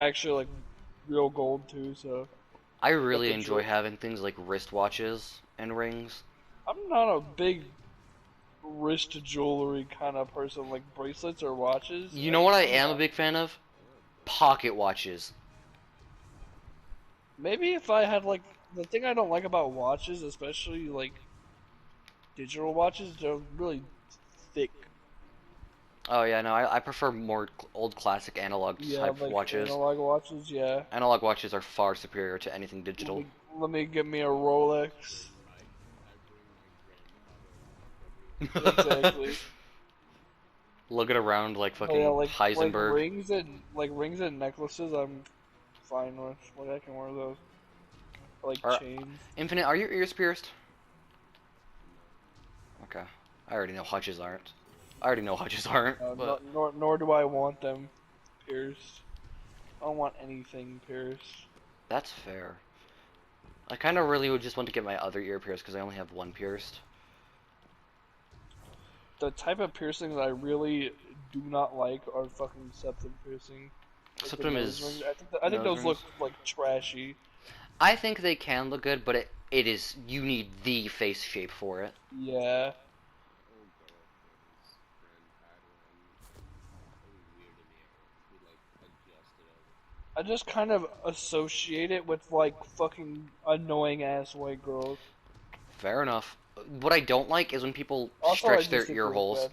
actually like real gold too. So I got really the enjoy jewel. having things like wristwatches and rings. I'm not a big wrist jewelry kind of person, like bracelets or watches. You know what I I'm am a not. big fan of? Pocket watches. Maybe if I had like the thing I don't like about watches, especially like digital watches, they're really thick. Oh yeah, no, I prefer more old classic analog Yeah, type like watches. analog watches. Yeah. Analog watches are far superior to anything Let digital. me let me get me a Rolex. Exactly. Looking around like But yeah, fucking Heisenberg. like rings and necklaces, I'm fine with. Like I can wear those. Like Are chains. Infinite, are your ears pierced? Okay. I already know Hutches aren't. I already know Hutches aren't, but Nor do I want them pierced. I don't want anything pierced. that's fair. I kind of really would just want to get my other ear pierced because I only have one pierced. The type of piercings I really do not like are fucking septum piercing, like the Septum nose rings. is I think nose those look rings. like trashy. I think they can look good, but it is you need the face shape for it. Yeah, I just kind of associate it with like fucking annoying ass white girls. Fair enough. What I don't like is when people Also, I stretch their just think ear they look holes. bad.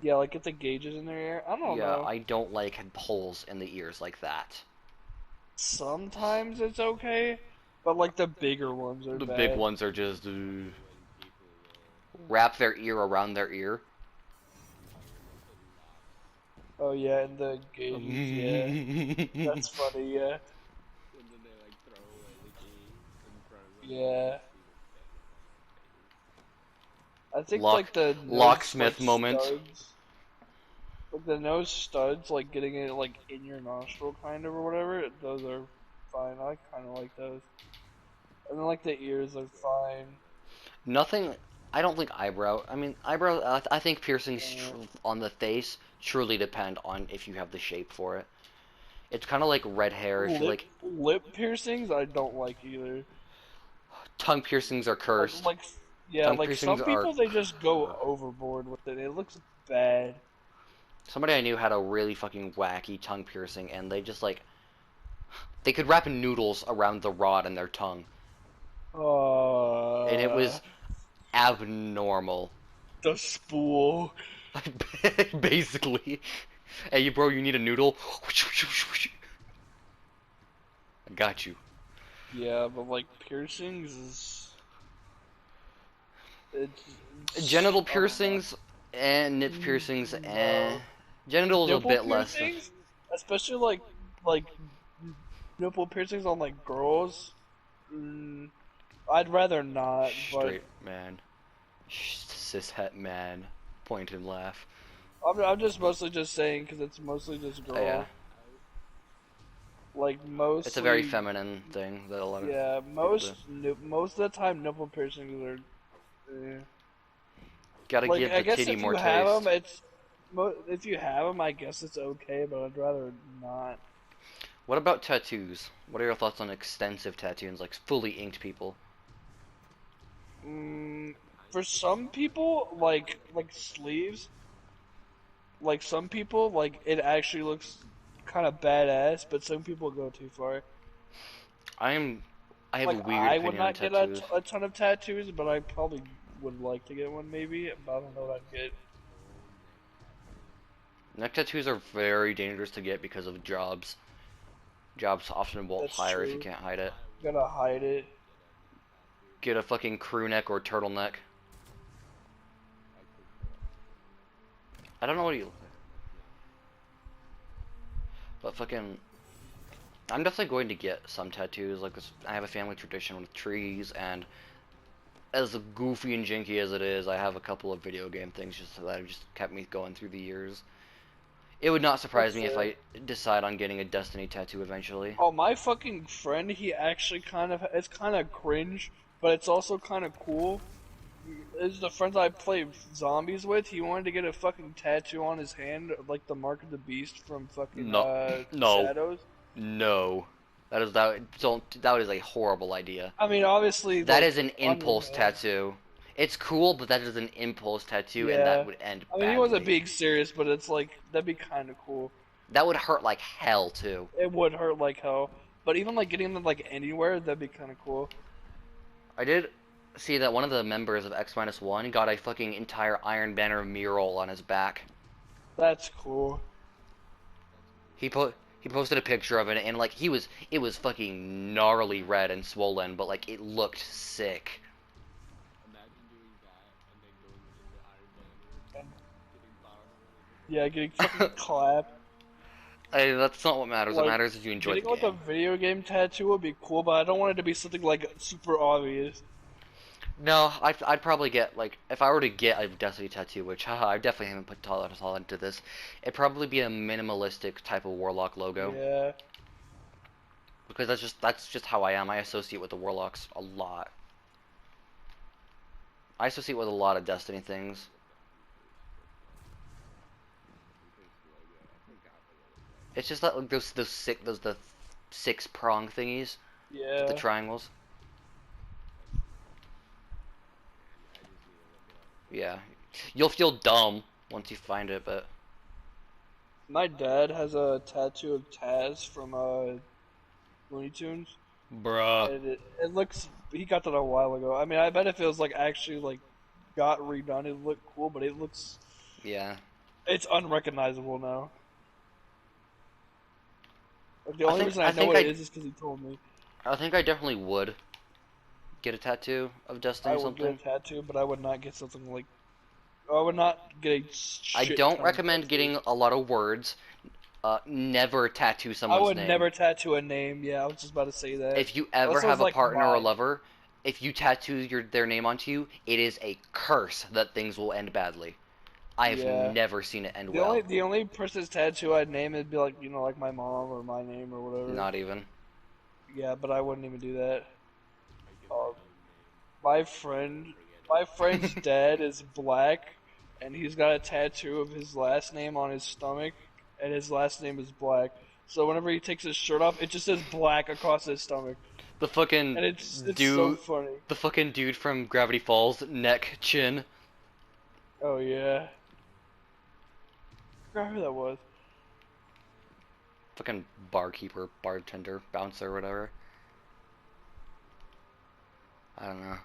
Yeah, like get the gauges in their ear. I don't Yeah, know. I don't like holes in the ears like that. Sometimes it's okay, but like the bigger ones are The big bad. ones are just wrap their ear around their ear. Oh yeah, and the gauges, yeah. That's funny, yeah. Yeah. I think Lock, like the nose like locksmith moment. studs, like the nose studs, like getting it like in your nostril kind of or whatever. Those are fine. I kind of like those. And then like the ears are fine. Nothing. I don't think eyebrow. I mean, eyebrow. I think piercings Uh, on the face truly depend on if you have the shape for it. It's kind of like red hair. If you like, lip piercings, I don't like either. tongue piercings are Like cursed. like yeah, Tongue like piercings some are. people they just go overboard with it. It looks bad. Somebody I knew had a really fucking wacky tongue piercing, and they just like they could wrap noodles around the rod in their tongue, and it Uh, was abnormal. the spool. Basically. Hey, bro, you need a noodle? I got you. Yeah, but like piercings is it's Genital I don't know. piercings and nip piercings, No. Genitals a Nipple bit less. piercings, especially like nipple piercings on like girls. Mm, I'd rather not, but Straight man. Cishet man. Point and laugh. I'm just mostly just saying because it's mostly just Yeah. girls. Like It's a very mostly, feminine thing that a lot of yeah. people do. Most of the time, nipple piercings are. Eh. Gotta Like give I the guess titty if more you have them, taste. if you have them, I guess it's okay. But I'd rather not. What about tattoos? What are your thoughts on extensive tattoos, like fully inked people? Mm, for some people, like sleeves, like some people, like it actually looks kind of badass. But some people go too far. I'm I have a Like weird I would opinion on not get tattoos. a ton of tattoos, but I probably would like to get one maybe. But I don't know what I'd get. Neck tattoos are very dangerous to get because of jobs. Jobs often won't That's hire if you true. can't hide it. Gotta hide it. Get a fucking crew neck or turtleneck. I don't know what you look like, but fucking, I'm definitely going to get some tattoos. Like this, I have a family tradition with trees, and as goofy and jinky as it is, I have a couple of video game things just that have just kept me going through the years. It would not surprise That's me if fair. I decide on getting a Destiny tattoo eventually. Oh, my fucking friend, he actually it's kind of cringe, but it's also kind of cool. Is the friends I play zombies with, he wanted to get a fucking tattoo on his hand, like the mark of the beast from fucking No, no, Shadows. No. That is a horrible idea. I mean, obviously, That like is an on your impulse head. tattoo. It's cool, but that is an impulse tattoo, and that Yeah. would end I mean, he wasn't badly. being serious, but it's like that'd be kind of cool. That would hurt like hell too. It would hurt like hell, but even like getting them like anywhere, that'd be kind of cool. I did see that one of the members of X-1 got a fucking entire Iron Banner mural on his back. That's cool. He posted a picture of it, and like it was fucking gnarly red and swollen, but like it looked sick. And yeah, getting fucking clapped. That's not what matters. What Like matters is you enjoy the getting like a game. video game tattoo would be cool, but I don't want it to be something like super obvious. No, I'd probably get like if I were to get a Destiny tattoo, which haha, I definitely haven't put thought into this. It'd probably be a minimalistic type of Warlock logo Yeah. because that's just how I am. I associate with the Warlocks a lot. I associate with a lot of Destiny things. It's just that like, those the six prong thingies with the Yeah. triangles. Yeah, you'll feel dumb once you find it, but My dad has a tattoo of Taz from Looney Tunes, bruh. and it looks he got that a while ago. I mean, I bet if it was like actually like got redone, it'd look cool, but Yeah, it's unrecognizable now. Like the I only think reason I I know think what it I is because he told me. I think I definitely would get a tattoo of Destiny I or would get a something. tattoo, but I would not get something like I would not get a I shit don't ton of recommend tattoos. getting a lot of words. Never tattoo I someone's would name. never tattoo a name. Yeah, I was just about to say that. If you ever Unless it have was a like partner or a mine. lover, if you tattoo their name onto you, it is a curse that things will end badly. I have Yeah. never seen it end The only well. the only person's tattoo I'd name would be like like my mom or my name or whatever. Not even. Yeah, but I wouldn't even do that. Uh, my friend, my friend's dad is black, and he's got a tattoo of his last name on his stomach, and his last name is Black. So whenever he takes his shirt off, it just says Black across his stomach, The fucking and it's so dude, funny. the fucking dude from Gravity Falls, neck, chin, Oh yeah, I forgot who that was. fucking barkeeper, bartender, bouncer, whatever. I don't know.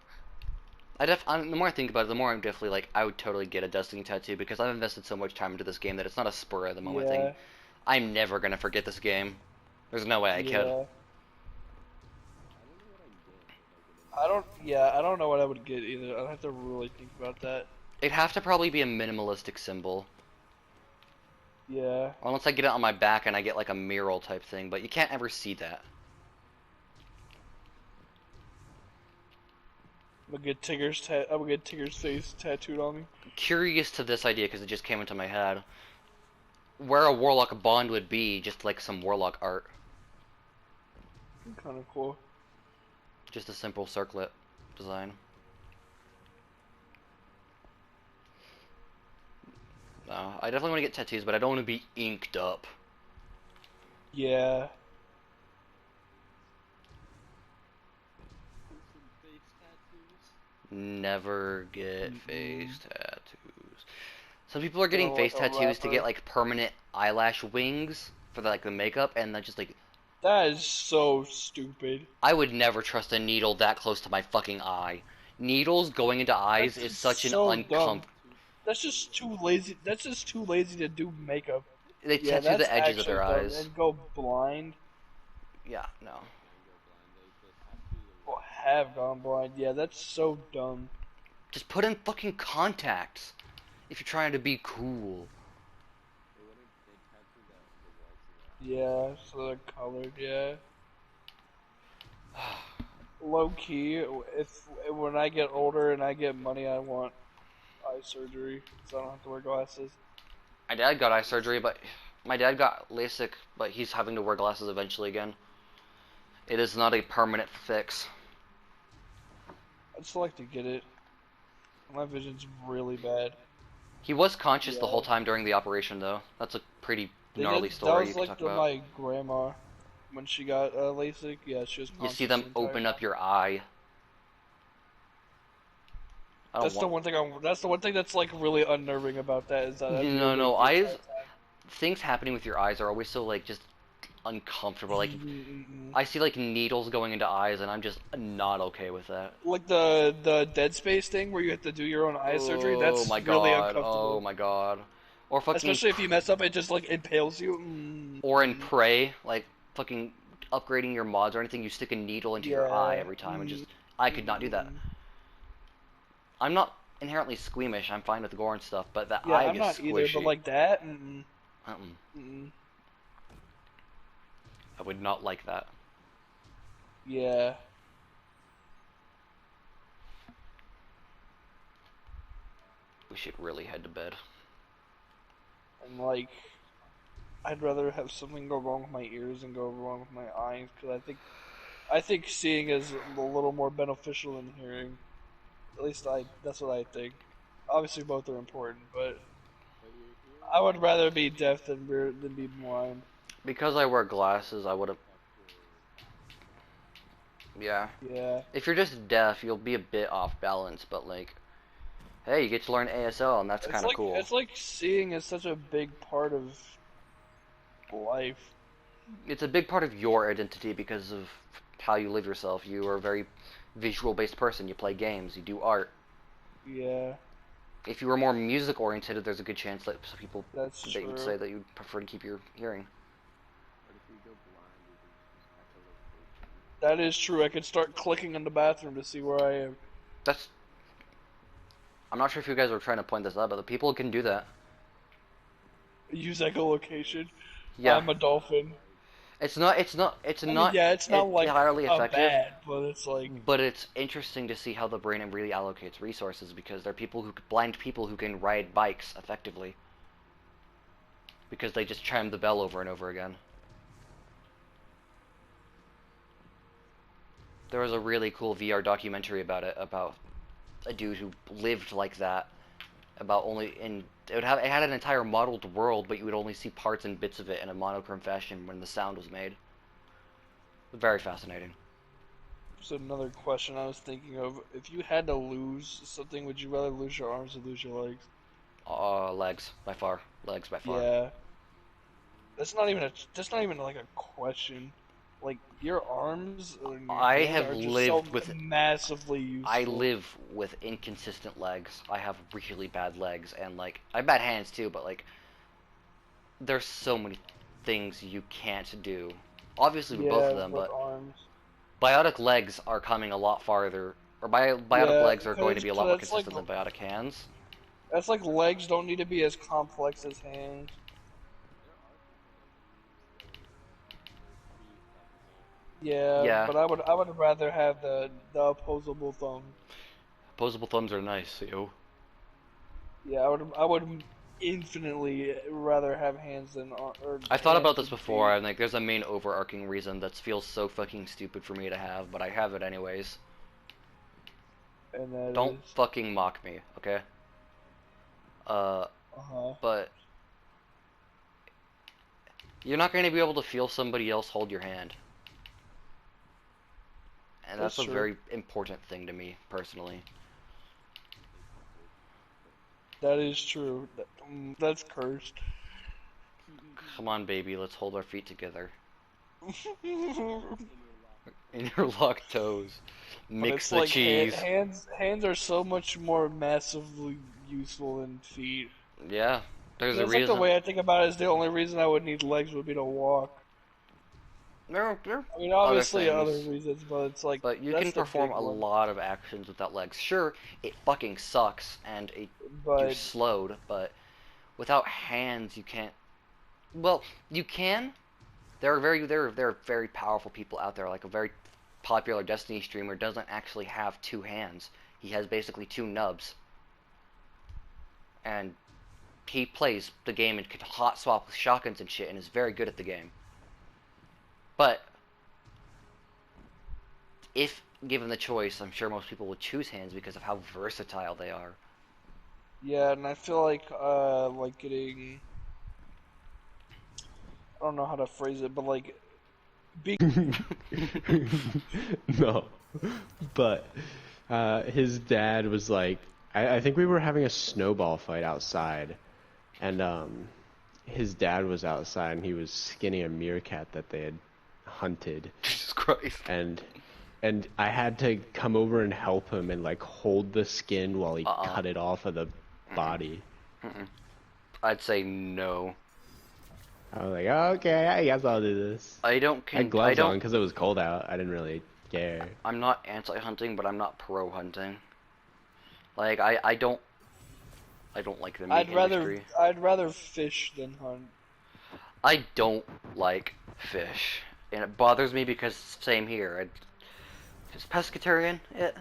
The more I think about it, the more I'm definitely like, I would totally get a Destiny tattoo because I've invested so much time into this game that it's not a spur of the moment thing. Yeah, I'm never gonna forget this game. There's no way I could. yeah. I don't know what I would get either. I'd have to really think about that. It'd have to probably be a minimalistic symbol. Yeah, Unless I get it on my back and I get like a mural type thing, but you can't ever see that. I'm gonna get Tigger's face tattooed on me. Curious to this idea because it just came into my head. Where a Warlock bond would be, just like some Warlock art. Kind of cool. Just a simple circlet design. No, I definitely want to get tattoos, but I don't want to be inked up. Yeah. Never get Mm-mm. face tattoos. Some people are Or getting like face a tattoos to get rapper. like permanent eyelash wings for like the makeup, and that just like That is so stupid. I would never trust a needle that close to my fucking eye. Needles going into eyes That's is just such an so dumb. uncomfort. That's just too lazy. That's just too lazy to do makeup. They Yeah, tattoo that's the edges of actually their dumb. eyes. And go blind. Yeah, no. Or have gone blind. Yeah, that's so dumb. Just put in fucking contacts if you're trying to be cool. Yeah, so they're colored. Yeah. Low key, if when I get older and I get money, I want eye surgery so I don't have to wear glasses. My dad got eye surgery, but my dad got LASIK, but he's having to wear glasses eventually again. It is not a permanent fix. I'd just like to get it. My vision's really bad. He was conscious the whole Yeah. time during the operation, though. That's a pretty They gnarly did. That story you was could like talk about. my grandma. when she got LASIK. Yeah, she was You see conscious them the entire open up time. your eye. I don't That's the want. one thing. That's the one thing that's like really unnerving about that is that I'd be No, no, awake the eyes. entire time. Things happening with your eyes are always so like just uncomfortable. Like Mm-mm. I see like needles going into eyes, and I'm just not okay with that. Like the Dead Space thing where you have to do your own eye surgery. Oh That's my really god. Oh uncomfortable. my god. Or fucking, Especially if you mess up, it just like impales you. or in Prey, like fucking upgrading your mods or anything, you stick a needle into your eye Yeah. every time, and just I could not do that. I'm not inherently squeamish. I'm fine with gore and stuff, but the Yeah, eye I'm gets not either, but squishy. like that. Mm-mm. Mm. I would not like that. Yeah, We should really head to bed. and like I'd rather have something go wrong with my ears than go wrong with my eyes because I think seeing is a little more beneficial than hearing. At least that's what I think. Obviously, both are important, but I would rather be deaf than be blind. Because I wear glasses, I would have. Yeah. Yeah, If you're just deaf, you'll be a bit off balance, but like, hey, you get to learn ASL, and that's it's kind of like cool. it's like seeing is such a big part of life. It's a big part of your identity because of how you live yourself. You are a very visual based person. You play games, you do art. Yeah, If you were more music oriented, there's a good chance that some people that's that you'd true. say that you'd prefer to keep your hearing. That is true. I could start clicking in the bathroom to see where I am. That's I'm not sure if you guys were trying to point this out, but the people can do that. Use echolocation. Yeah, I'm a dolphin. it's I mean, not yeah, it's not like entirely a effective, bad, but it's like, but it's interesting to see how the brain really allocates resources because there are blind people who can ride bikes effectively because they just chime the bell over and over again. There was a really cool VR documentary about it, about a dude who lived like that. About only in it had an entire modeled world, but you would only see parts and bits of it in a monochrome fashion when the sound was made. Very fascinating. just another question I was thinking of. If you had to lose something, would you rather lose your arms or lose your legs? Legs by far. Legs by far. Yeah, that's not even like a question. Like your arms and your I hands have are just so lived with massively I useful. live with inconsistent legs. I have really bad legs and like I have bad hands too, but like there's so many things you can't do. Obviously with both of Yeah, them, with but arms. bionic legs are coming a lot farther, or bionic Yeah, legs are going to be a lot more that's like consistent than bionic hands. legs don't need to be as complex as hands. Yeah, Yeah, but I would rather have the opposable thumb. opposable thumbs are nice, yo. Yeah, I would infinitely rather have hands or I thought about hands this than before, feet, and like, there's a main overarching reason that feels so fucking stupid for me to have, but I have it anyways. and that Don't is fucking mock me, okay? Uh, uh-huh. but you're not going to be able to feel somebody else hold your hand, and That's that's a true. very important thing to me personally. That is true. That's cursed. Come on, baby, let's hold our feet together. But Interlock toes. Mix it's the like cheese. hands are so much more massively useful than feet. Yeah, there's a That's like the reason. way I think about it is the only reason I would need legs would be to walk. There are I mean, other obviously other things, reasons, but it's like but you that's can the perform big a one. lot of actions without legs. Sure, it fucking sucks, and you're But slowed, but without hands, you can't. Well, you can. There are very powerful people out there. Like a very popular Destiny streamer doesn't actually have two hands. He has basically two nubs, and he plays the game and can hot swap with shotguns and shit, and is very good at the game. But if given the choice, I'm sure most people would choose hands because of how versatile they are. yeah, and I feel like getting I don't know how to phrase it, but like Be No, but his dad was like, I think we were having a snowball fight outside, and his dad was outside and he was skinning a meerkat that they had hunted, Jesus Christ. and I had to come over and help him and like hold the skin while he Uh-uh. cut it off of the Mm-mm. body. Mm-mm. I'd say no. I was like, oh, okay, I guess I'll do this. I had I gloves on don't, because it was cold out. I didn't really care. I'm not anti-hunting, but I'm not pro-hunting. Like, I don't like the meat industry. I'd rather fish than hunt. I don't like fish. And it bothers me because same here. Is pescatarian it?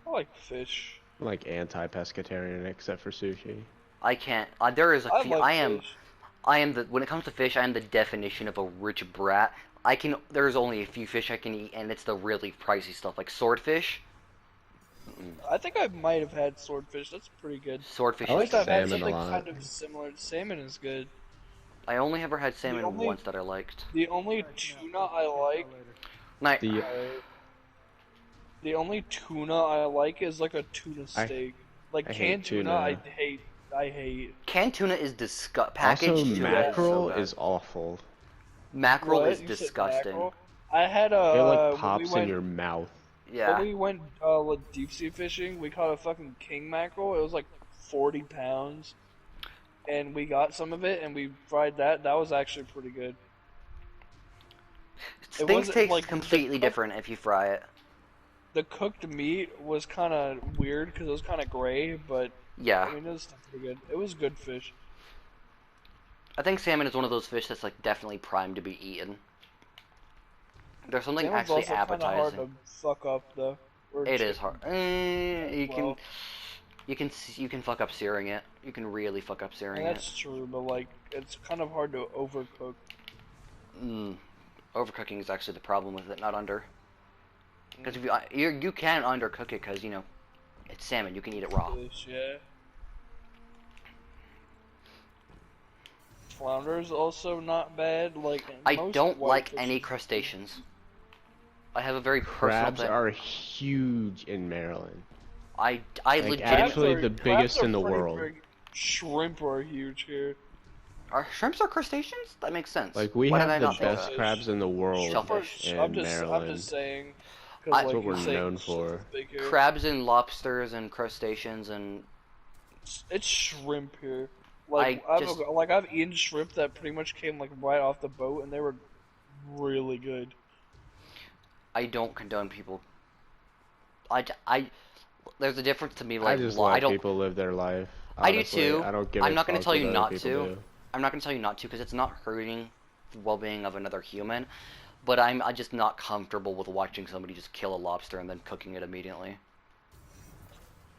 I like fish. I'm like anti-pescatarian except for sushi. I can't. There is a I few. like fish. I am the. When it comes to fish, I am the definition of a rich brat. I can. There's only a few fish I can eat, and it's the really pricey stuff like swordfish. Mm-mm. I think I might have had swordfish. That's pretty good. Swordfish I I is like think the I've had salmon a best. something lot. kind of similar. Salmon is good. I only ever had The salmon only once that I liked. the only tuna I like, Night. The uh, the only tuna I like is like a tuna I steak. Like I hate canned tuna, I tuna. hate. I hate. Canned tuna is disgust. Also, Packaged tuna is Yeah. so mackerel bad. is awful. Mackerel is What? You said disgusting. mackerel? I had It like when we pops in went your mouth. when Yeah. we went like deep sea fishing, we caught a fucking king mackerel. It was like 40 pounds, and we got some of it and we fried that. That was actually pretty good. It Things wasn't taste like completely different if you fry it. the cooked meat was kind of weird because it was kind of gray, but Yeah. I mean it was still pretty good. It was good fish. I think salmon is one of those fish that's like definitely primed to be eaten. There's something Salmon's actually also kind of hard appetizing. to fuck up though. Or It is chicken hard. as You can well. you can fuck up searing it. You can really fuck up And searing it. that's true, but like it's kind of hard to overcook. Mm. Overcooking is actually the problem with it, not under. Because if Mm, you can undercook it because you know it's salmon. You can eat it raw. fish, yeah. Flounder's also not bad. Like I most don't like whitefish any is pretty crustaceans. I have a very personal Crabs thing. are huge in Maryland. I Like Crabs actually legitimately. are the crabs biggest are in the pretty world. big. Shrimp are huge here. Are shrimps are crustaceans? That makes sense. Like we Why did have I the not think of best that? crabs Shellfish. in the world Shrimp are. Shellfish. in I'm just Maryland. saying, because I That's what like we're you're saying, known shrimp is for. big here. crabs and lobsters and crustaceans and It's shrimp here. I just I've eaten shrimp that pretty much came like right off the boat, and they were really good. I don't condone people. I there's a difference to me I like just I let don't people live their life. I do Honestly, too. I don't give I'm a not going to fuck tell what you other not people to. do. I'm not going to tell you not to because it's not hurting the well-being of another human. But I'm just not comfortable with watching somebody just kill a lobster and then cooking it immediately.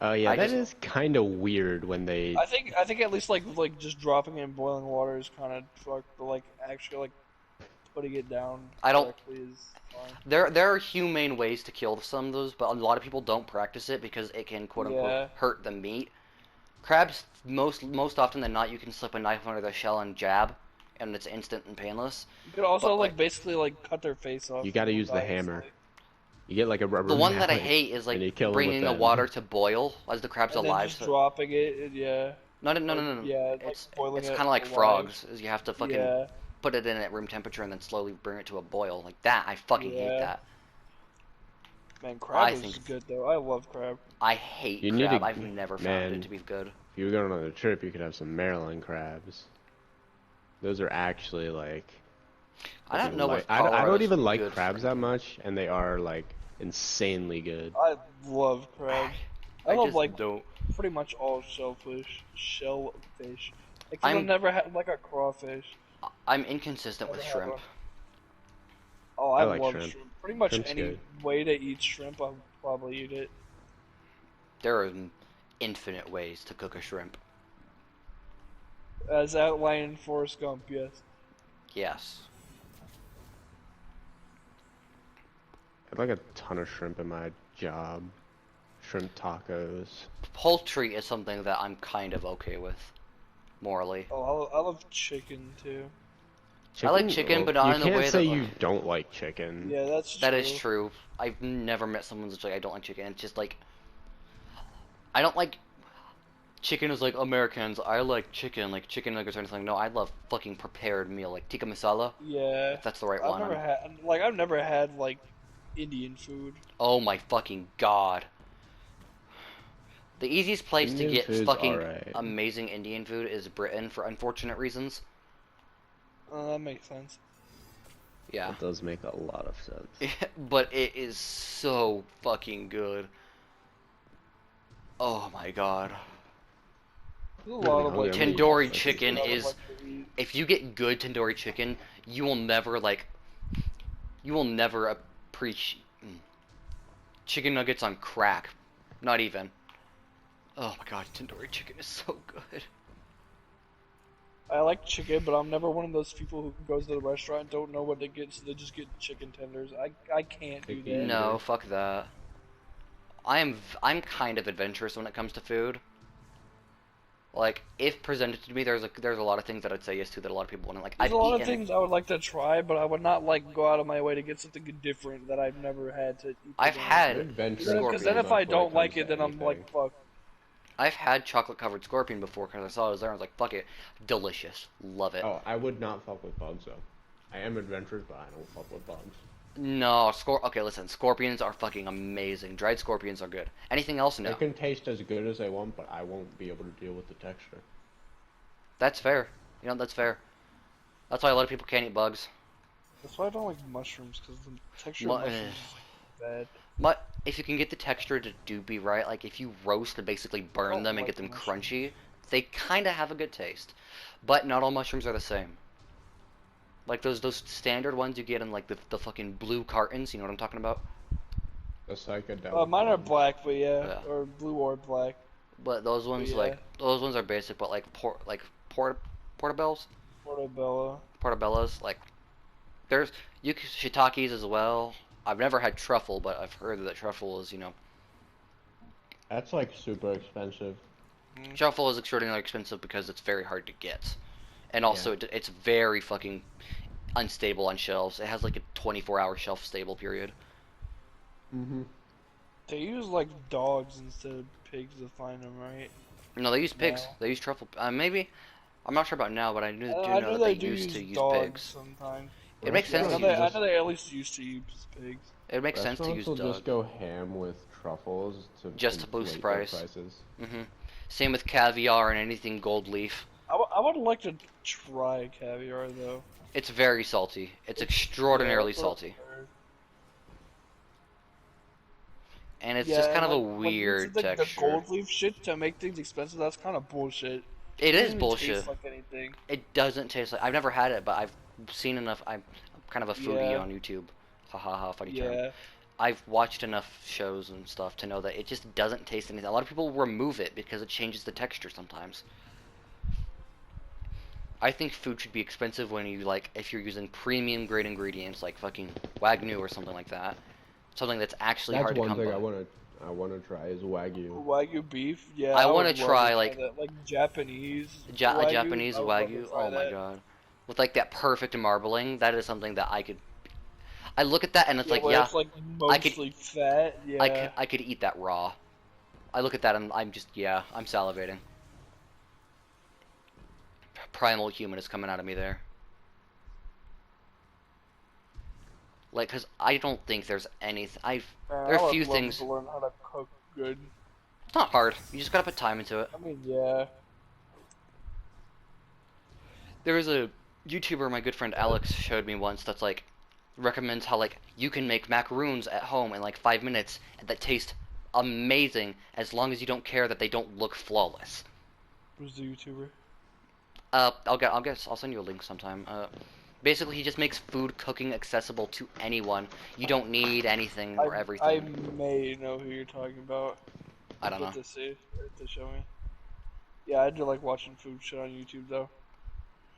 Oh yeah, I that just is kind of weird when they. I think at least like just dropping it in boiling water is kind of fucked, but like actually like putting it down I don't. correctly is fine. There are humane ways to kill some of those, but a lot of people don't practice it because it can quote unquote Yeah, hurt the meat. Crabs, most often than not, you can slip a knife under the shell and jab, and it's instant and painless. you could also But like like basically like cut their face off You and gotta they'll use the die hammer. instantly. You get like a the rubber one that I mallet hate is and like you kill them with bringing the that. water to boil as the crab's And then alive. just So dropping it, yeah, no. yeah, like It's boiling it's it kind of like alive. frogs. Is you have to fucking Yeah, put it in at room temperature and then slowly bring it to a boil. Like that, I fucking hate yeah. that. Man, crab I is think good though. I love crab. I hate You need crab. to, I've never found it man. to be good. If you were going on a trip, you could have some Maryland crabs. Those are actually like I don't know like if I don't Colorado's even like good for crabs that anything. much, and they are like insanely good. I love crab. I I love just like don't. pretty much all shellfish, except I've I'm never had like a crawfish. I'm inconsistent with Never had shrimp. one. Oh, I I like love shrimp. shrimp. Pretty much Shrimp's any good. way to eat shrimp, I'll probably eat it. There are infinite ways to cook a shrimp. As outlined in Forrest Gump, yes. Yes. I like a ton of shrimp in my job. Shrimp tacos. Poultry is something that I'm kind of okay with, morally. Oh, I love chicken too. I like Chicken? chicken, Well, but you not in the can't way say that you don't like chicken. Yeah, that's that is true. true. I've never met someone that's like I don't like chicken. It's just like I don't like chicken is like Americans. I like chicken nuggets or anything. No, I love fucking prepared meal like tikka masala, Yeah, if that's the right I've one. never had I've never had like Indian food. Oh my fucking god. The easiest place to Indian get food's fucking alright. amazing Indian food is Britain for unfortunate reasons. That makes sense. Yeah. That does make a lot of sense. But it is so fucking good. Oh my god. There's a Really lot of hungry. like I'm gonna eat Asian Tandoori breakfast. food chicken that I would is, like to eat. if you get good tandoori chicken, you will never appreciate chicken nuggets on crack. Not even. Oh my god, tandoori chicken is so good. I like chicken, but I'm never one of those people who goes to the restaurant and don't know what to get, so they just get chicken tenders. I can't do Picky that. No, eater. fuck that. I'm kind of adventurous when it comes to food. Like, if presented to me, there's a lot of things that I'd say yes to that a lot of people want. Like, There's I've a lot of eaten. things I would like to try, but I would not like go out of my way to get something different that I've never had to eat. I've I'm had adventurous Because then scorpion. if I enough when it don't like comes it, to then I'm like, anything. fuck. I've had chocolate covered scorpion before because I saw it was there. I was like, fuck it, delicious, love it. Oh, I would not fuck with bugs though. I am adventurous, but I don't fuck with bugs. No, okay, listen, scorpions are fucking amazing. Dried scorpions are good. Anything else? They No. can taste as good as they want, but I won't be able to deal with the texture. That's fair. You know, that's fair. That's why a lot of people can't eat bugs. That's why I don't like mushrooms, because the texture Mu- of mushrooms is like bad. But if you can get the texture to do be right, like if you roast and basically burn don't them and like get them mushrooms. crunchy, they kind of have a good taste. But not all mushrooms are the same. Like those standard ones you get in like the fucking blue cartons, you know what I'm talking about? The psychedelic Mine are ones. black, but yeah, Yeah. or blue or black. But those But ones yeah, those ones are basic, but portobellos, portobello. portobellos, like there's shiitakes as well. I've never had truffle, but I've heard that truffle is, That's like super expensive. truffle is extraordinarily expensive because it's very hard to get. And Yeah. also it's very fucking unstable on shelves. It has like a 24-hour shelf stable period. Mm-hmm. They use like dogs instead of pigs to find them, right? No, they use pigs. Now. They use truffle. Maybe I'm not sure about now, but I do I know know that they they do used to use use dogs pigs. sometimes. It makes sense I know to Restaurants they, use. I just know they at least used to use pigs. It makes sense to restaurants use will dog. just go ham with truffles to Just to boost inflate the their price. prices. Same with caviar and anything gold leaf. I would like to try caviar though. It's very salty. It's Yeah, extraordinarily that's what salty. I've heard. And it's just Yeah, kind and of a like using weird the texture. gold leaf shit to make things expensive, that's kind of bullshit. It It doesn't is even bullshit. taste like anything. It doesn't taste like. I've never had it, but I've seen enough. I'm kind of a foodie Yeah, on YouTube. Ha ha ha, funny term. yeah. I've watched enough shows and stuff to know that it just doesn't taste anything. A lot of people remove it because it changes the texture sometimes. I think food should be expensive when if you're using premium grade ingredients like fucking Wagyu or something like that. Something that's actually That's hard to one come thing by. I wanna try is Wagyu. Wagyu beef, yeah, I I want would to love to try try that. Like Japanese A Wagyu, Japanese I would love to Wagyu. try Oh my that. god. With like that perfect marbling, that is something that I look at that and it's Yeah, like, where yeah, it's like I could mostly fat. Yeah, I could eat that raw. I look at that and I'm salivating. Primal human is coming out of me there. Like, cause I don't think there's anything. man, There I are a would few love things. to learn how to cook good. It's not hard. You just gotta put time into it. I mean, yeah, There was a YouTuber my good friend Alex showed me once that's like recommends how like you can make macaroons at home in like 5 minutes that taste amazing as long as you don't care that they don't look flawless. who's the YouTuber? I'll send you a link sometime. Basically he just makes food cooking accessible to anyone. You don't need anything or I everything. may know who you're talking about. I don't know. Have to see, have to show me. Yeah, I do like watching food shit on YouTube though.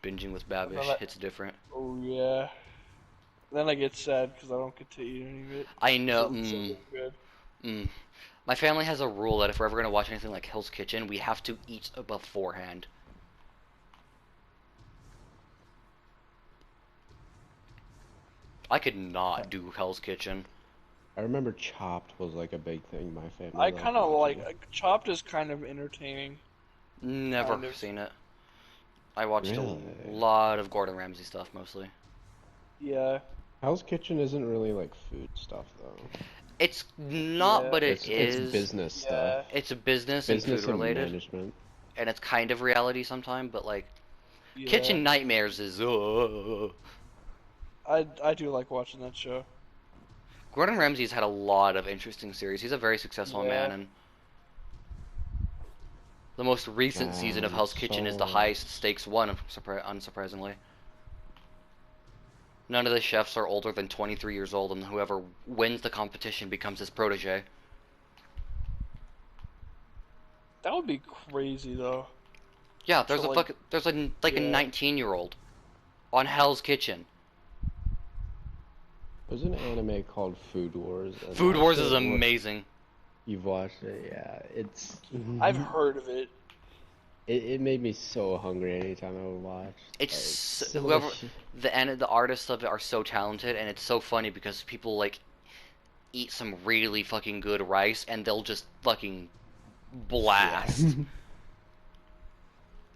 Binging with And then Babish hits different. oh yeah. Then I get sad because I don't get to eat any of it. I know. So it's so good. My family has a rule that if we're ever gonna watch anything like Hell's Kitchen, we have to eat beforehand. I could not do Hell's Kitchen. I remember Chopped was like a big thing my family I loved kind of watching. Chopped is kind of entertaining. Never Kind of. seen it. I watched a Really? lot of Gordon Ramsay stuff mostly. Yeah. Hell's Kitchen isn't really like food stuff though. It's not, Yeah. but it It's is. business stuff. Yeah. It's a business and food Business and related, management. and it's kind of reality sometimes. But like, Yeah. Kitchen Nightmares is. I do like watching that show. Gordon Ramsay's had a lot of interesting series. He's a very successful man, Yeah. and the most recent season of Hell's Kitchen is the So highest stakes one, unsurprisingly. None of the chefs are older than 23 years old, and whoever wins the competition becomes his protege. That would be crazy though. Yeah, To like, there's a like a yeah. 19-year-old on Hell's Kitchen. there's an anime called Food Wars. And Food Wars is what amazing. you've watched it, yeah. It's I've heard of it. it made me so hungry anytime I would watch. It's Like, some of the whoever shit. the artists of it are so talented, and it's so funny because people like eat some really fucking good rice and they'll just fucking blast. Yeah.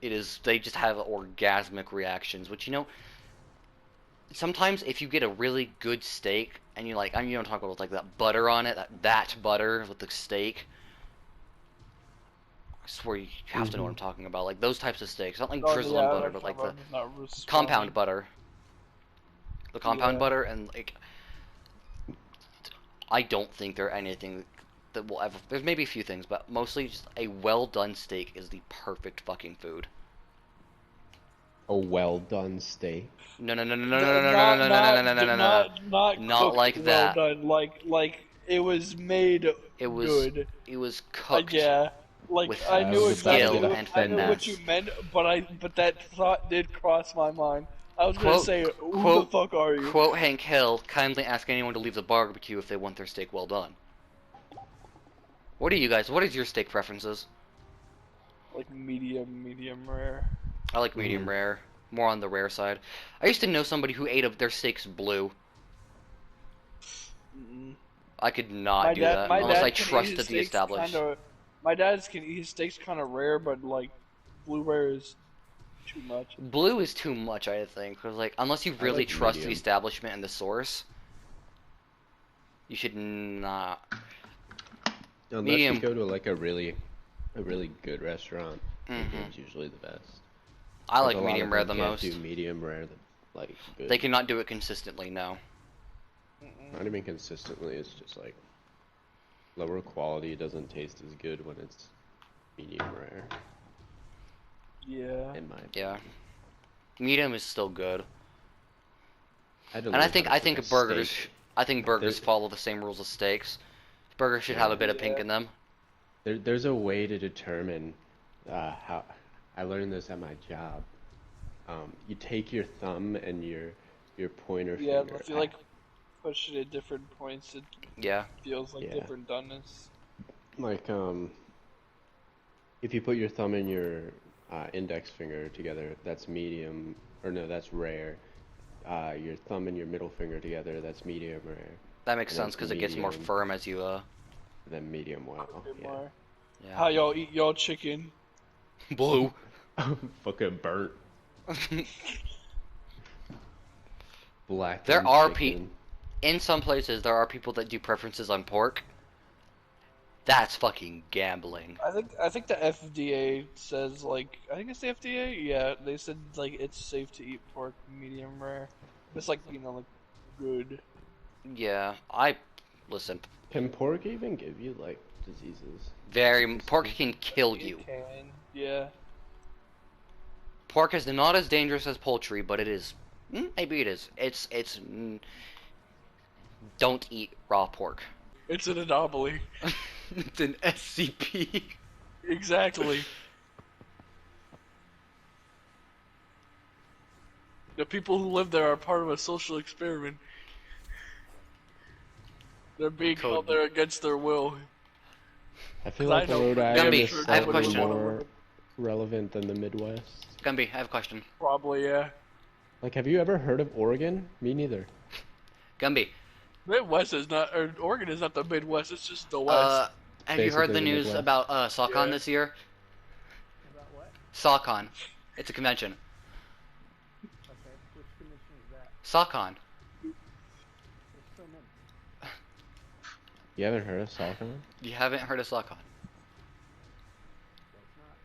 It is they just have orgasmic reactions, which sometimes if you get a really good steak and you like, I mean, you don't talk about like that butter on it, that butter with the steak. I swear you have to know what I'm talking about. Like those types of steaks, not like Oh drizzle yeah, and I butter, don't but know like the about not responding. compound butter. The compound Yeah. butter and like, I don't think there anything that will ever. There's maybe a few things, but mostly just a well done steak is the perfect fucking food. A well done steak. No no no no no no no no no no no no no no no no. Not Not cooked like well that. done. Like it was made It was good. it was cooked Yeah. Like with I knew was about to be exactly skill the and I knew what you finesse. meant, but that thought did cross my mind. I was gonna Quote say, who the quote fuck are you? quote Hank Hill, kindly ask anyone to leave the barbecue if they want their steak well done. What are you guys? What is your steak preferences? Like medium rare. I like medium rare, more on the rare side. I used to know somebody who ate their steaks blue. Mm-mm. I could not do that My unless dad I can eat trusted his the steaks established. My dad's can eat his steaks kind of rare, but like blue rare is too much. Blue is too much, I think, because like unless you I really like trust the medium. establishment and the source, you should not. Unless Medium. you go to like a really good restaurant, Mhm. medium's usually the best. I Like like a lot medium of rare them the can't most. do medium rare, like good. They cannot do it consistently. No. Not even consistently. It's just like lower quality. It doesn't taste as good when it's medium rare. Yeah. In my opinion. Yeah. Medium is still good. I had to And I learn think how to I cook think a burgers. steak. I think burgers There's- follow the same rules as steaks. Burgers should have a bit of pink Yeah. in them. There's a way to determine how. I learned this at my job. You take your thumb and your pointer Yeah, finger. if you like push it at different points, it Yeah. feels like Yeah. different doneness. Like if you put your thumb and your index finger together, that's medium, or no, that's rare. Your thumb and your middle finger together, that's medium rare. That makes And then sense because it gets more medium. firm as you Then medium well. Bit Yeah. more. Yeah. How y'all eat y'all chicken? Blue. Fucking burnt black. There are in some places there are people that do preferences on pork. That's fucking gambling. I think the FDA says like I think it's the FDA. Yeah, they said like it's safe to eat pork medium rare. It's like like good. Yeah, listen. Can pork even give you like diseases? Pork can kill you. It can. Yeah. Pork is not as dangerous as poultry, but it is. Maybe it is. Don't eat raw pork. It's an anomaly. It's an SCP. Exactly. The people who live there are part of a social experiment. They're being Code. held there against their will. I feel 'Cause like I know Rhode for Island Gumby, is I have a slightly question. more relevant than the Midwest. Gumby, I have a question. Probably, yeah. Like, have you ever heard of Oregon? Me neither. Gumby, Midwest is not, or Oregon is not the Midwest. It's just the West. uh, have you heard Basically the the news Midwest. about SOCON Yeah. this year? About what? SOCON. It's a convention. Okay, which convention is that? SOCON. There's so many. You haven't heard of Salcon? You haven't heard of SOCON? That's not.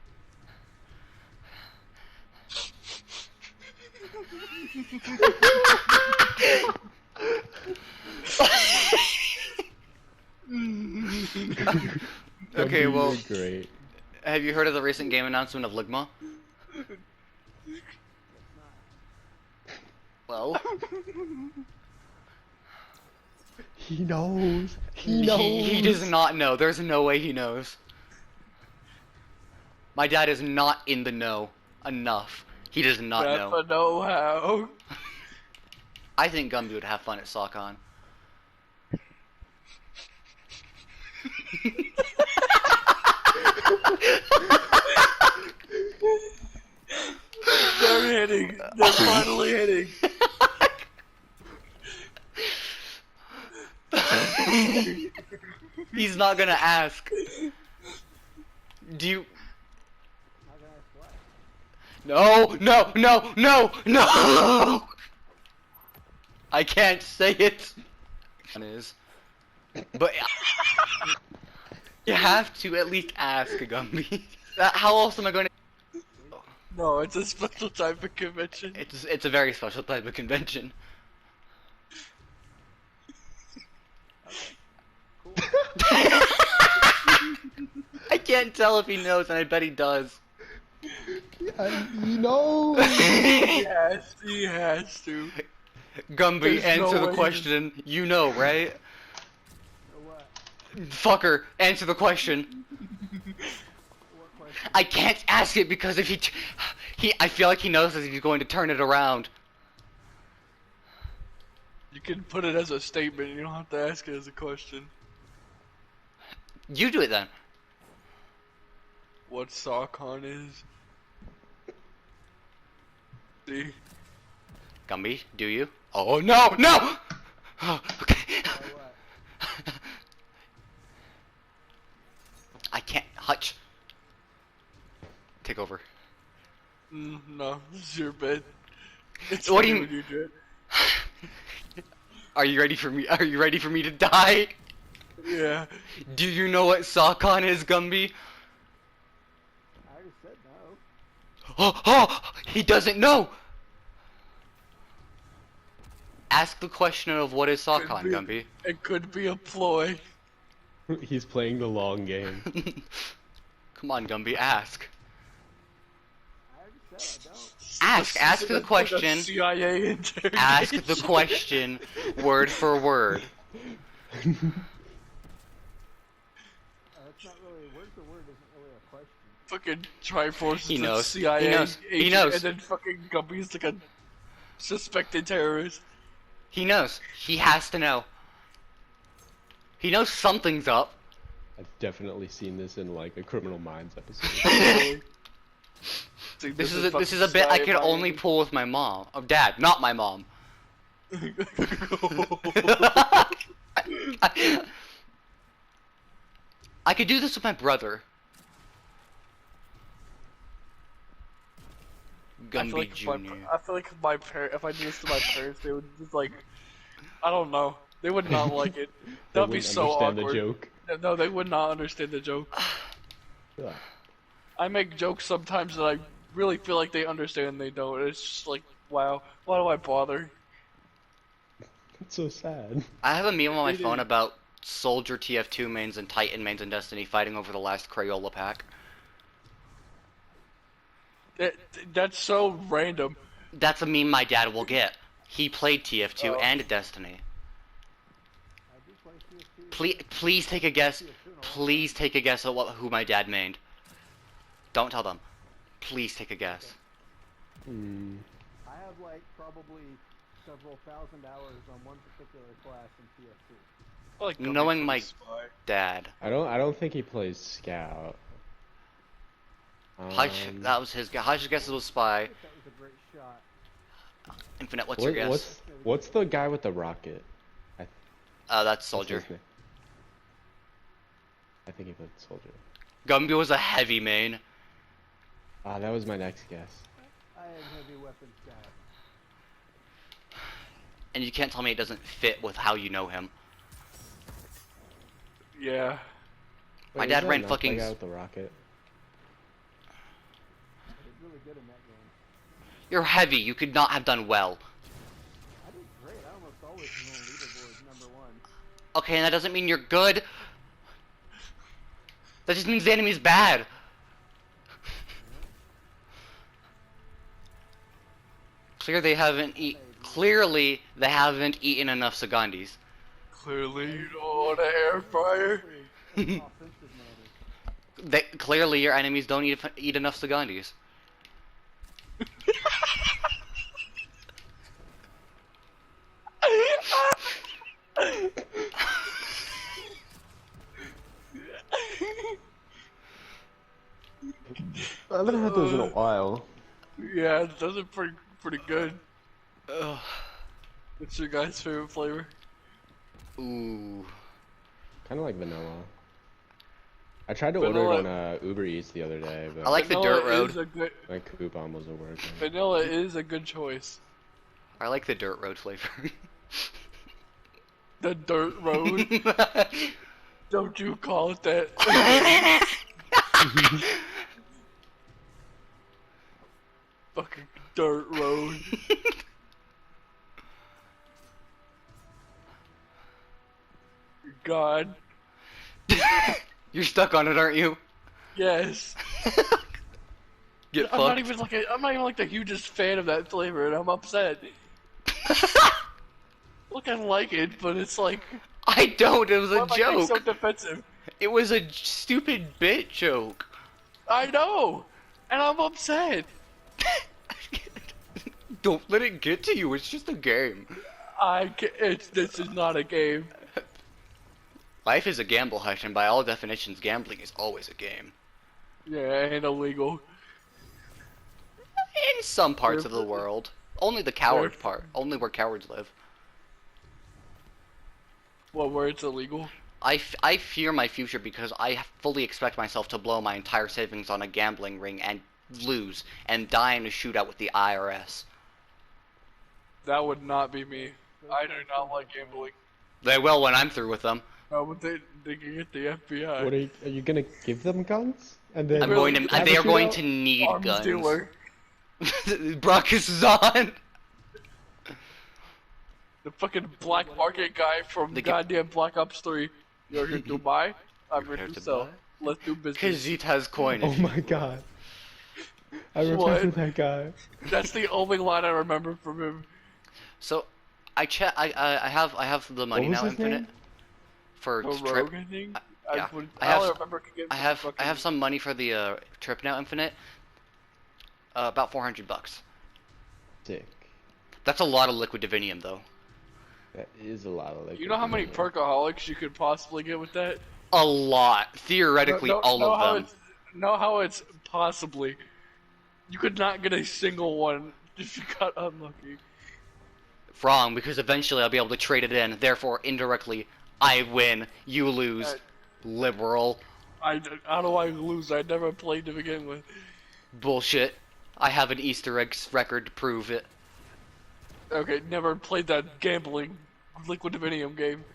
Okay, well, Great. have you heard of the recent game announcement of Ligma? Well, He knows. he does not know. There's no way he knows. My dad is not in the know enough. He does not That's know. a know-how. I think Gumby would have fun at SOCON. They're hitting. They're finally hitting. He's not gonna ask. Do you? Not gonna ask what? No, no, no, no, no! I can't say it. It is. But you have to at least ask, Gumby. How else am I going to? No, it's a special type of convention. It's a very special type of convention. Cool. I can't tell if he knows, and I bet he does. He knows. He has to. Gumby, There's no answer the way question. You know, right? Or what? Fucker, answer the question. What question? I can't ask it because if I feel like he knows that he's going to turn it around. You can put it as a statement. You don't have to ask it as a question. You do it then. What SOCON is? See? Gumby, do you? Oh no, no! Oh, okay. Or what? I can't. Hutch. Take over. No, this is your bed. It's What do funny you- when you do it. Are you ready for me? Are you ready for me to die? Yeah. Do you know what SOCON is, Gumby? I already said no. Oh, he doesn't know. Ask the question of what is SOCON, Gumby. It could be a ploy. He's playing the long game. Come on, Gumby, ask. I already said I don't. Ask the Like a question. CIA interrogation. Ask the question, word for word. It's not really word for word. Isn't really a question. Fucking Triforce He is a knows. CIA He knows. He agent, knows. and then fucking Guppy's like a suspected terrorist. He knows. He has to know. He knows something's up. I've definitely seen this in like a Criminal Minds episode. Think This is a bit I could only pull with my mom. Oh, Dad, not my mom. I could do this with my brother. Gumby Jr. I feel like my parents, if I did this to my parents, they would just like, I don't know, they would not like it. They That would be wouldn't so understand awkward. the joke. No, they would not understand the joke. Yeah. I make jokes sometimes that I really feel like they understand and they don't. It's just like, wow, why do I bother? It's so sad. I have a meme on my It phone is. about Soldier TF2 mains and Titan mains in Destiny fighting over the last Crayola pack. That's so random. That's a meme my dad will get. He played TF2 Oh. and Destiny. I do play CS2. Please take a guess. Please take a guess at who my dad mained. Don't tell them. Please take a guess. Hmm. I have like probably several thousand hours on one particular class in CS2. I like Guppy Knowing for my the spy. dad. I don't think he plays Scout. Hutch, that was his guess. Hutch's guess was Spy. I think that was a great shot. Infinite, what's your guess? What's the guy with the rocket? That's What's Soldier. his name? I think he played Soldier. Gumby was a heavy main. Ah, that was my next guess. I had heavy weapons guy. And you can't tell me it doesn't fit with how you know him. Yeah. My Wait, dad is that ran not fucking- the guy with the rocket. He's really good in that game. You're heavy. You could not have done well. I did great. I almost always was on leaderboard #1. Okay, and that doesn't mean you're good. That just means the enemy's bad. Clearly, they haven't eaten enough Sagandis. Clearly, you don't want an air fryer. Offensive matters. Clearly, your enemies don't eat enough Sagandis. I haven't had those in a while. Yeah, those are pretty good. Ugh. What's your guys' favorite flavor? Ooh. Kind of like vanilla. I tried to order it on Uber Eats the other day, but I like the dirt road. my coupon wasn't working. Vanilla is a good choice. I like the dirt road flavor. The dirt road. Don't you call it that? Fucking dirt road. God. You're stuck on it, aren't you? Yes. Get I'm not fucked. even like the hugest fan of that flavor, and I'm upset. Look, I like it, but it's like, I don't. It was why a am I getting joke. so defensive? It was a stupid bit joke. I know, and I'm upset. Don't let it get to you. It's just a game. This is not a game. Life is a gamble, Hush, and by all definitions, gambling is always a game. Yeah, and illegal. In some parts of the world. Only the coward Where- part. Only where cowards live. Well, where it's illegal. I fear my future because I fully expect myself to blow my entire savings on a gambling ring and lose and die in a shootout with the IRS. That would not be me. I do not like gambling. They will when I'm through with them. No, but they can get the FBI. What are you gonna give them guns? And then I'm going to. have They a are going shootout? to need Arms guns. dealer. Brockus is on. The fucking black market guy from The goddamn Black Ops 3. You're here to buy? I'm You're here here to to sell. buy? Let's do business. Khajiit has coin. Oh my god. I remember What? that guy. That's the only line I remember from him. So, I have the money What was now, his Infinite, name? for The trip. Rogue, I think? yeah. I I have- only remember getting I have some money for the trip now, Infinite. About $400. Sick. That's a lot of liquid divinium, though. That is a lot of like. You know how many perkaholics you could possibly get with that? A lot. Theoretically, all know of how them. Know how it's possibly. You could not get a single one if you got unlucky. Wrong, because eventually I'll be able to trade it in. Therefore, indirectly, I win. You lose. Liberal. How do I lose? I never played to begin with. Bullshit. I have an Easter egg record to prove it. Okay, never played that gambling Liquid Divinium game.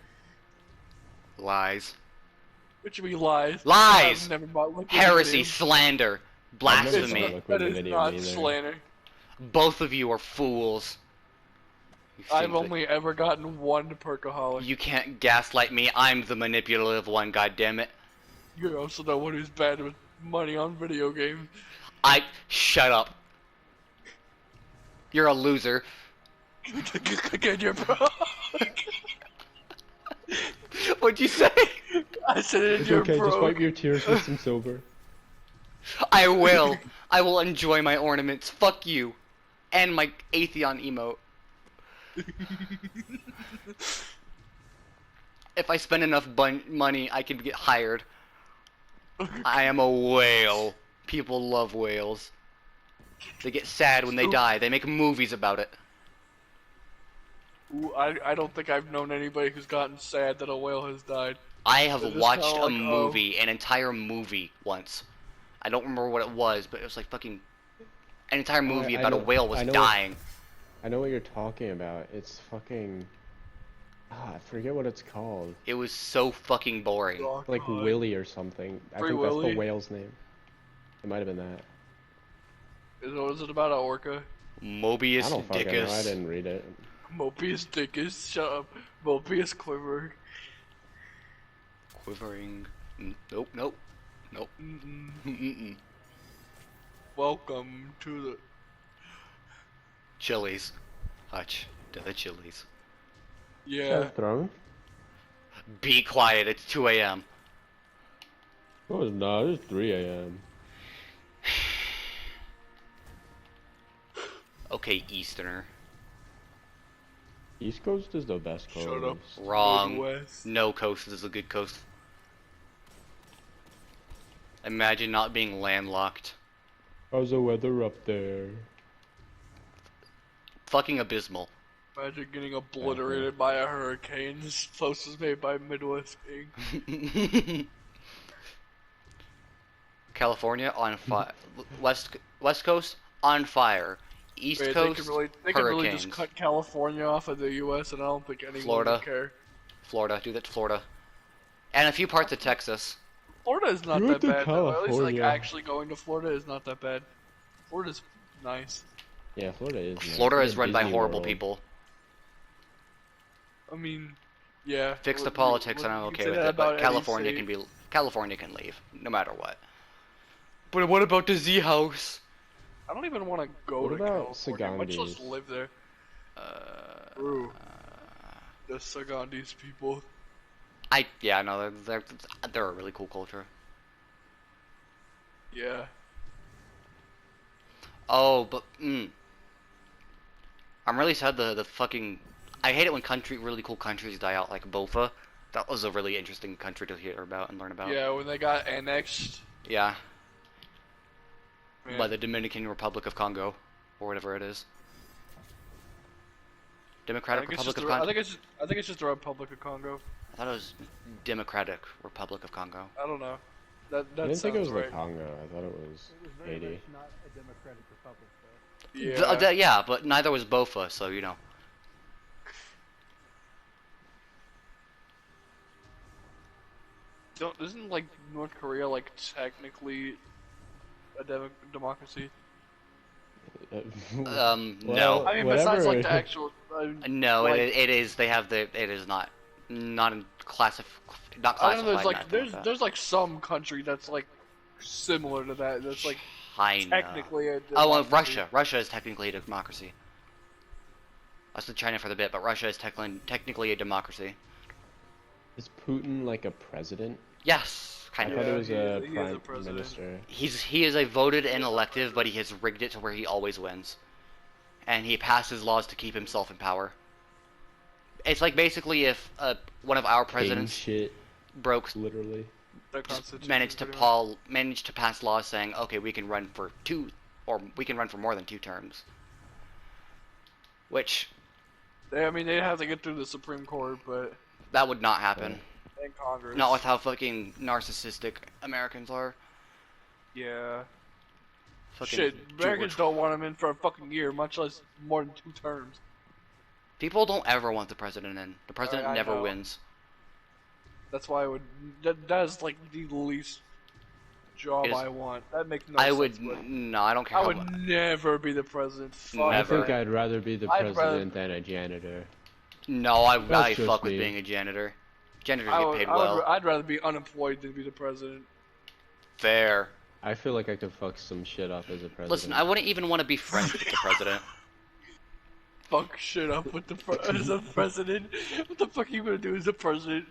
Lies. Which would be lies. Lies! I've never bought Liquid Heresy, Divinium. slander, never It's blasphemy. bought not, that is Divinium not either. slander. Both of you are fools. You I've think that- only ever gotten one perkaholic. You can't gaslight me. I'm the manipulative one, goddammit. You're also the one who's bad with money on video games. Shut up. You're a loser. Again, you're bro. What'd you say? I said it, It's you're okay, just broke. wipe your tears with some silver. I will. I will enjoy my ornaments. Fuck you. And my Atheon emote. If I spend enough money, I can get hired. I am a whale. People love whales. They get sad when they die. They make movies about it. Ooh, I don't think I've known anybody who's gotten sad that a whale has died. I have They're just watched kinda a like, oh. movie, an entire movie once. I don't remember what it was, but it was like fucking an entire movie I about a know, whale was I know dying. I know what you're talking about. It's fucking. I forget what it's called. It was so fucking boring. Oh Like god. Willy or something. I Free think that's the Willy? whale's name. It might have been that. Is it about an orca? I Mobius don't fucking know. I Dickus. didn't read it. Mobius Dickus, shut up. Mobius Quiver. Quivering. Nope, nope, nope. Mm-mm. Mm-mm. Welcome to the... Chili's. Hutch. To the Chili's. Yeah. Throne? Be quiet, it's 2 a.m. Oh, it's not. It's 3 a.m. Okay, Easterner. East Coast is the best coast. Shut up. Wrong. Midwest. No coast is a good coast. Imagine not being landlocked. How's the weather up there? Fucking abysmal. Imagine getting obliterated by a hurricane. This post was made by Midwest King. California on fire. West Coast on fire. East Wait, Coast they can really hurricanes. just cut California off of the U.S. and I don't think anyone Florida. would care. Florida, do that to Florida, and a few parts of Texas. Florida is not You that went to bad. Though. At least like California. actually going to Florida is not that bad. Florida's nice. Yeah, Florida is. nice. Florida It's is a run by Disney horrible World. people. I mean, yeah. Fix the what- politics, what- and I'm you can okay say with that it. But about any California city. California can leave, no matter what. But what about the Z House? I don't even want to go What to about California. Much less Sagandis? live there. Ooh, the Sagandis people. Yeah, no, they're a really cool culture. Yeah. Oh, but I'm really sad the fucking. I hate it when really cool countries die out, like Bofa. That was a really interesting country to hear about and learn about. Yeah, when they got annexed. Yeah, Man. by the Dominican Republic of Congo, or whatever it is. Democratic Republic of Congo. I think it's just the Republic of Congo. I thought it was Democratic Republic of Congo. I don't know. That I didn't think it was sounds right. the Congo. I thought it was It was very Haiti. much not a democratic republic, though. Yeah. Yeah, but neither was Bofa, so you know. Isn't like North Korea like technically a democracy? No. I mean, whatever. besides like the actual. No, like, it is. They have the. It is not not in not I don't know. classified. There's like nothing like that. there's like some country that's like similar to that. That's like China. technically a Oh, democracy. Russia. Russia is technically a democracy. I said China for the bit, but Russia is technically a democracy. Is Putin like a president? Yes, I kind thought of. he was he a is a prime president. minister. He is a voted and elective, but he has rigged it to where he always wins, and he passes laws to keep himself in power. It's like basically if one of our King presidents shit, broke literally. The just Constitution, managed pretty much. to pass laws saying, okay, we can run for we can run for more than 2 terms. Which I mean, they'd have to get through the Supreme Court, but that would not happen. in Congress. Not with how fucking narcissistic Americans are. Yeah. Fucking Shit, Americans George. don't want him in for a fucking year, much less more than 2 terms. People don't ever want the president in. The president I never know. wins. That's why I would. That is like the least job It is- I want. That makes no I sense. would but no, I don't care. I how would mu- never be the president. Fuck I Never. think I'd rather be the I'd rather- president than a janitor. No, I That's just fuck with me. being a janitor. Janitors I get would, paid I would, well. I'd rather be unemployed than be the president. Fair. I feel like I could fuck some shit up as a president. Listen, I wouldn't even want to be friends with the president. Fuck shit up with the as a president. What the fuck are you gonna do as a president?